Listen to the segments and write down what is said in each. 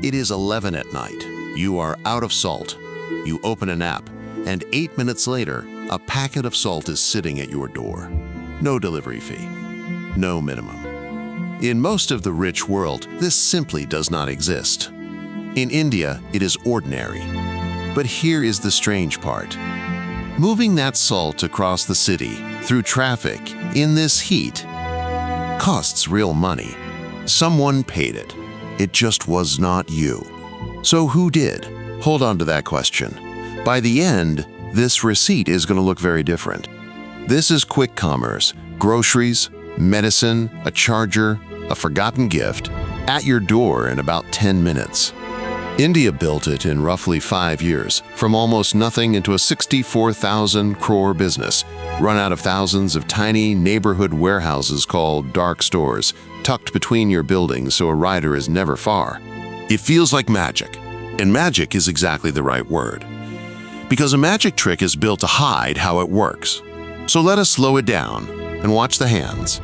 It is 11 at night. You are out of salt. You open an app, and 8 minutes later, a packet of salt is sitting at your door. No delivery fee. No minimum. In most of the rich world, this simply does not exist. In India, it is ordinary. But here is the strange part. Moving that salt across the city, through traffic, in this heat, costs real money. Someone paid it. It just was not you. So who did? Hold on to that question. By the end, this receipt is going to look very different. This is quick commerce, groceries, medicine, a charger, a forgotten gift, at your door in about 10 minutes. India built it in roughly 5 years, from almost nothing into a 64,000 crore business, run out of thousands of tiny neighborhood warehouses called dark stores, tucked between your buildings so a rider is never far. It feels like magic, and magic is exactly the right word. Because a magic trick is built to hide how it works. So let us slow it down and watch the hands.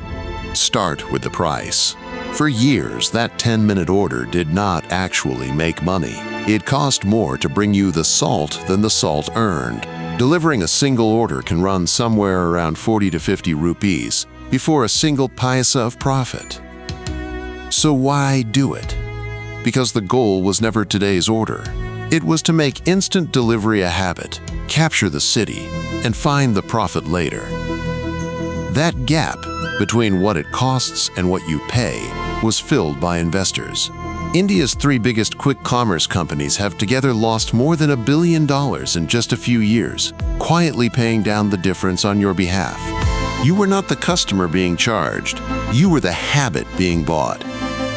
Start with the price. For years, that 10-minute order did not actually make money. It cost more to bring you the salt than the salt earned. Delivering a single order can run somewhere around 40 to 50 rupees before a single paisa of profit. So why do it? Because the goal was never today's order. It was to make instant delivery a habit, capture the city, and find the profit later. That gap between what it costs and what you pay was filled by investors. India's 3 biggest quick commerce companies have together lost more than $1 billion in just a few years, quietly paying down the difference on your behalf. You were not the customer being charged. You were the habit being bought.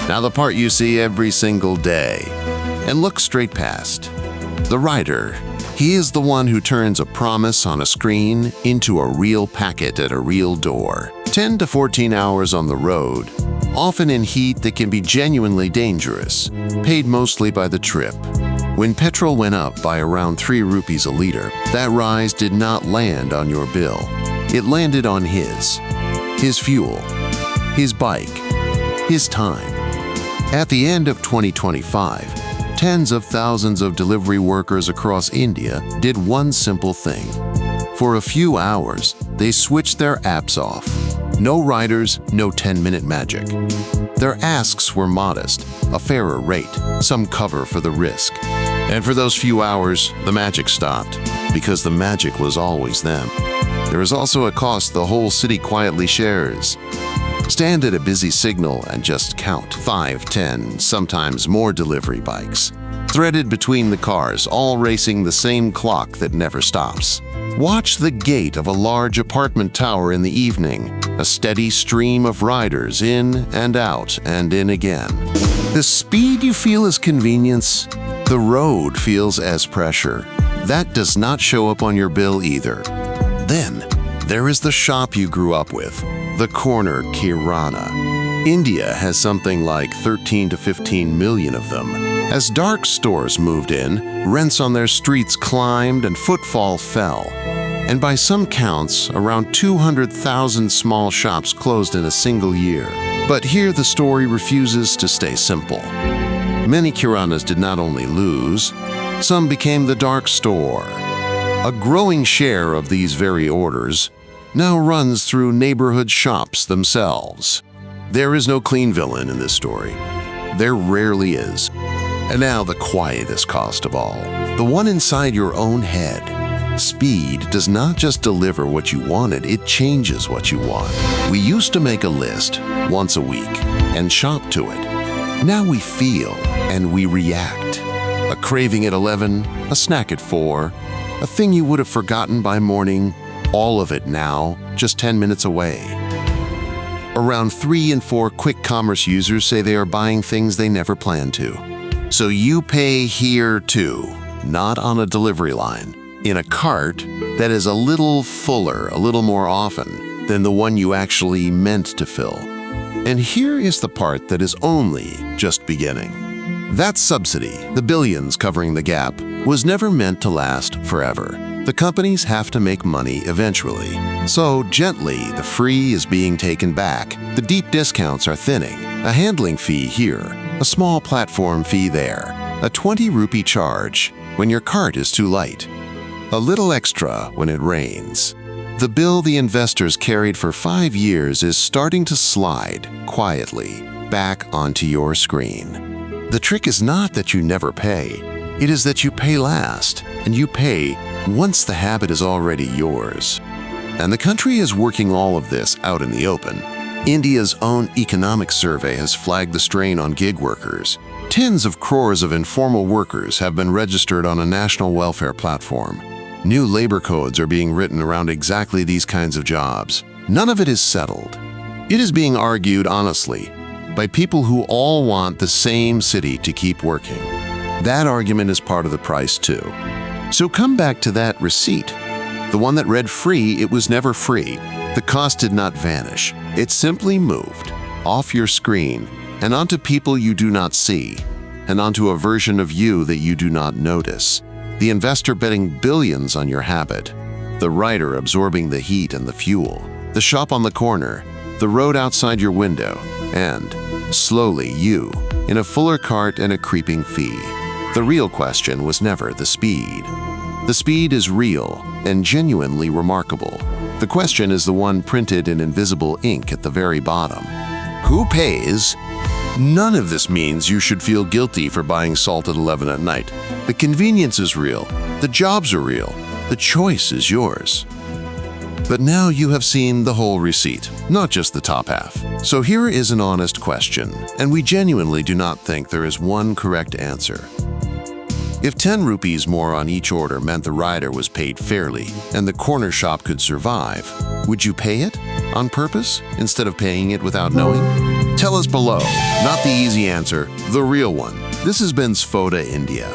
Now the part you see every single day. And look straight past. The rider. He is the one who turns a promise on a screen into a real packet at a real door. 10 to 14 hours on the road, often in heat that can be genuinely dangerous, paid mostly by the trip. When petrol went up by around 3 rupees a liter, that rise did not land on your bill. It landed on his fuel, his bike, his time. At the end of 2025, tens of thousands of delivery workers across India did one simple thing. For a few hours, they switched their apps off. No riders, no 10-minute magic. Their asks were modest, a fairer rate, some cover for the risk. And for those few hours, the magic stopped, because the magic was always them. There is also a cost the whole city quietly shares. Stand at a busy signal and just count 5, 10, sometimes more delivery bikes, threaded between the cars, all racing the same clock that never stops. Watch the gate of a large apartment tower in the evening, a steady stream of riders in and out and in again. The speed you feel is convenience, the road feels as pressure. That does not show up on your bill either. Then, there is the shop you grew up with, the corner kirana. India has something like 13 to 15 million of them. As dark stores moved in, rents on their streets climbed and footfall fell. And by some counts, around 200,000 small shops closed in a single year. But here the story refuses to stay simple. Many kiranas did not only lose, some became the dark store. A growing share of these very orders now runs through neighborhood shops themselves. There is no clean villain in this story. There rarely is. And now the quietest cost of all, the one inside your own head. Speed does not just deliver what you wanted, it changes what you want. We used to make a list once a week and shop to it. Now we feel and we react. A craving at 11, a snack at 4, a thing you would have forgotten by morning, all of it now, just 10 minutes away. Around 3 in 4 quick commerce users say they are buying things they never planned to. So you pay here too, not on a delivery line, in a cart that is a little fuller, a little more often than the one you actually meant to fill. And here is the part that is only just beginning. That subsidy, the billions covering the gap, was never meant to last forever. The companies have to make money eventually. So gently, the free is being taken back. The deep discounts are thinning. A handling fee here, a small platform fee there, a 20 rupee charge when your cart is too light, a little extra when it rains. The bill the investors carried for 5 years is starting to slide quietly back onto your screen. The trick is not that you never pay. It is that you pay last, and you pay once the habit is already yours. And the country is working all of this out in the open. India's own economic survey has flagged the strain on gig workers. Tens of crores of informal workers have been registered on a national welfare platform. New labor codes are being written around exactly these kinds of jobs. None of it is settled. It is being argued honestly by people who all want the same city to keep working. That argument is part of the price too. So come back to that receipt. The one that read free, it was never free. The cost did not vanish. It simply moved off your screen and onto people you do not see, and onto a version of you that you do not notice. The investor betting billions on your habit, the writer absorbing the heat and the fuel, the shop on the corner, the road outside your window, and, slowly, you, in a fuller cart and a creeping fee. The real question was never the speed. The speed is real and genuinely remarkable. The question is the one printed in invisible ink at the very bottom. Who pays? None of this means you should feel guilty for buying salt at 11 at night. The convenience is real. The jobs are real. The choice is yours. But now you have seen the whole receipt, not just the top half. So here is an honest question, and we genuinely do not think there is one correct answer. If 10 rupees more on each order meant the rider was paid fairly and the corner shop could survive, would you pay it on purpose instead of paying it without knowing? Tell us below. Not the easy answer, the real one. This has been Sphota India.